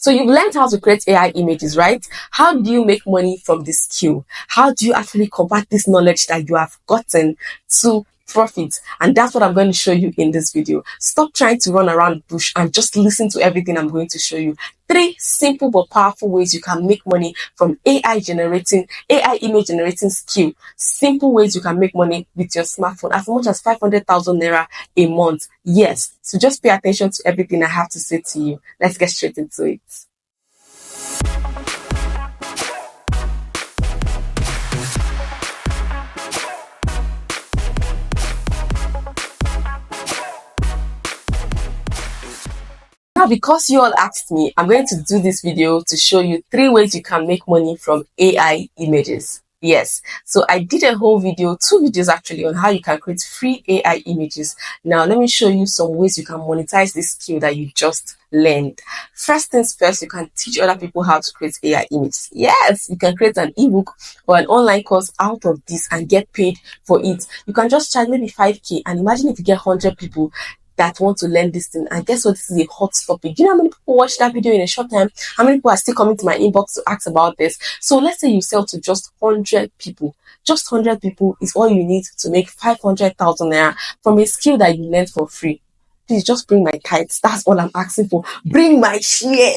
So you've learned how to create AI images, right? How do you make money from this skill? How do you actually convert this knowledge that you have gotten to profit? And that's what I'm going to show you in this video. Stop trying to run around the bush and just listen to everything I'm going to show you. 3 simple but powerful ways you can make money from AI image generating skill. Simple ways you can make money with your smartphone, as much as 500,000 naira a month. Yes, so just pay attention to everything I have to say to you. Let's get straight into it. Now, because you all asked me, I'm going to do this video to show you 3 ways you can make money from AI images. Yes, so I did a whole video, 2 videos actually, on how you can create free AI images. Now, let me show you some ways you can monetize this skill that you just learned. First things first, you can teach other people how to create AI images. Yes, you can create an ebook or an online course out of this and get paid for it. You can just charge maybe 5k, and imagine if you get 100 people that want to learn this thing. And guess what? This is a hot topic. Do you know how many people watched that video in a short time? How many people are still coming to my inbox to ask about this? So let's say you sell to just 100 people. Just 100 people is all you need to make 500,000 naira from a skill that you learned for free. Please just bring my kites. That's all I'm asking for. Bring my share.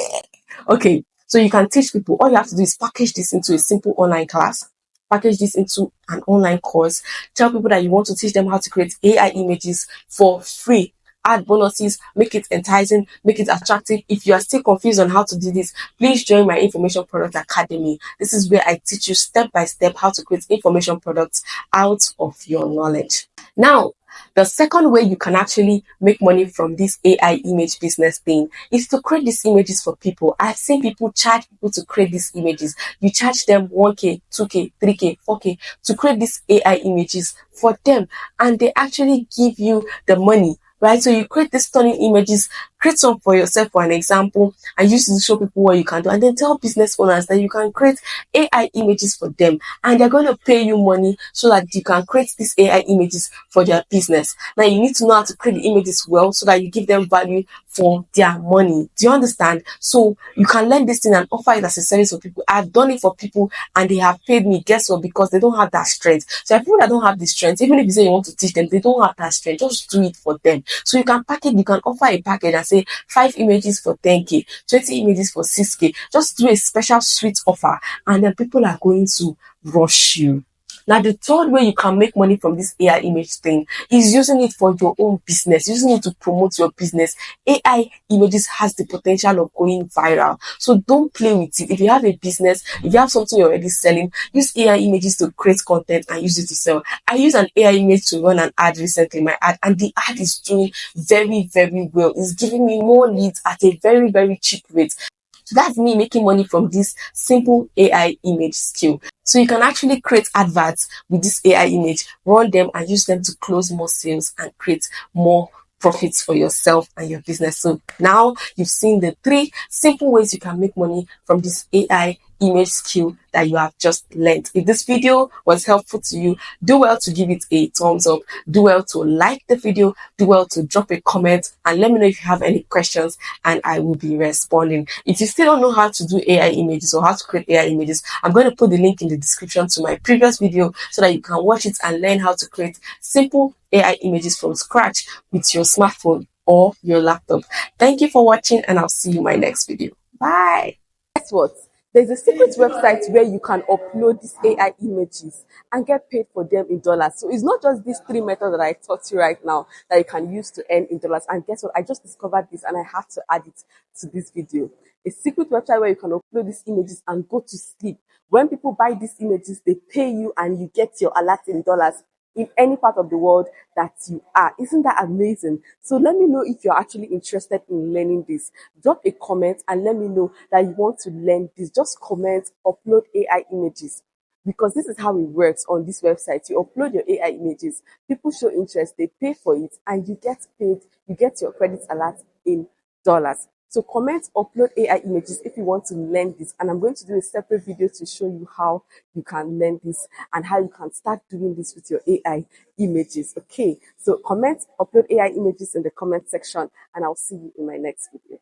Okay, so you can teach people. All you have to do is package this into a simple online class. Package this into an online course. Tell people that you want to teach them how to create AI images for free. Add bonuses, make it enticing, make it attractive. If you are still confused on how to do this, please join my Information Product Academy. This is where I teach you step by step how to create information products out of your knowledge. Now, the second way you can actually make money from this AI image business thing is to create these images for people. I've seen people charge people to create these images. You charge them 1k, 2k, 3k, 4k to create these AI images for them, and they actually give you the money. Right, so you create these stunning images, create some for yourself for an example, and use it to show people what you can do, and then tell business owners that you can create AI images for them, and they're going to pay you money so that you can create these AI images for their business. Now, you need to know how to create the images well so that you give them value for their money. Do you understand? So you can learn this thing and offer it as a service for people. I've done it for people and they have paid me. Guess what? Because they don't have that strength. So people that don't have the strength, even if you say you want to teach them, they don't have that strength. Just do it for them. So you can offer a package and say 5 images for 10k, 20 images for 6k. Just do a special sweet offer, and then people are going to rush you. Now, the third way you can make money from this AI image thing is using it for your own business, using it to promote your business. AI images has the potential of going viral. So don't play with it. If you have a business, if you have something you're already selling, use AI images to create content and use it to sell. I used an AI image to run an ad recently, my ad, and the ad is doing very, very well. It's giving me more leads at a very, very cheap rate. So that's me making money from this simple AI image skill. So you can actually create adverts with this AI image, run them and use them to close more sales and create more profits for yourself and your business. So now you've seen the 3 simple ways you can make money from this AI image skill that you have just learned. If this video was helpful to you, do well to give it a thumbs up, do well to like the video, do well to drop a comment, and let me know if you have any questions and I will be responding. If you still don't know how to do AI images or how to create AI images, I'm going to put the link in the description to my previous video so that you can watch it and learn how to create simple AI images from scratch with your smartphone or your laptop. Thank you for watching, and I'll see you in my next video. Bye. Guess what? There's a secret website where you can upload these AI images and get paid for them in dollars. So it's not just these 3 methods that I taught you right now that you can use to earn in dollars. And guess what? I just discovered this and I have to add it to this video. A secret website where you can upload these images and go to sleep. When people buy these images, they pay you and you get your alert in dollars in any part of the world that you are. Isn't that amazing? So let me know if you're actually interested in learning this. Drop a comment and let me know that you want to learn this. Just comment, upload AI images. Because this is how it works on this website. You upload your AI images, people show interest, they pay for it, and you get paid, you get your credits alert in dollars. So comment, upload AI images if you want to learn this. And I'm going to do a separate video to show you how you can learn this and how you can start doing this with your AI images. Okay, so comment, upload AI images in the comment section, and I'll see you in my next video.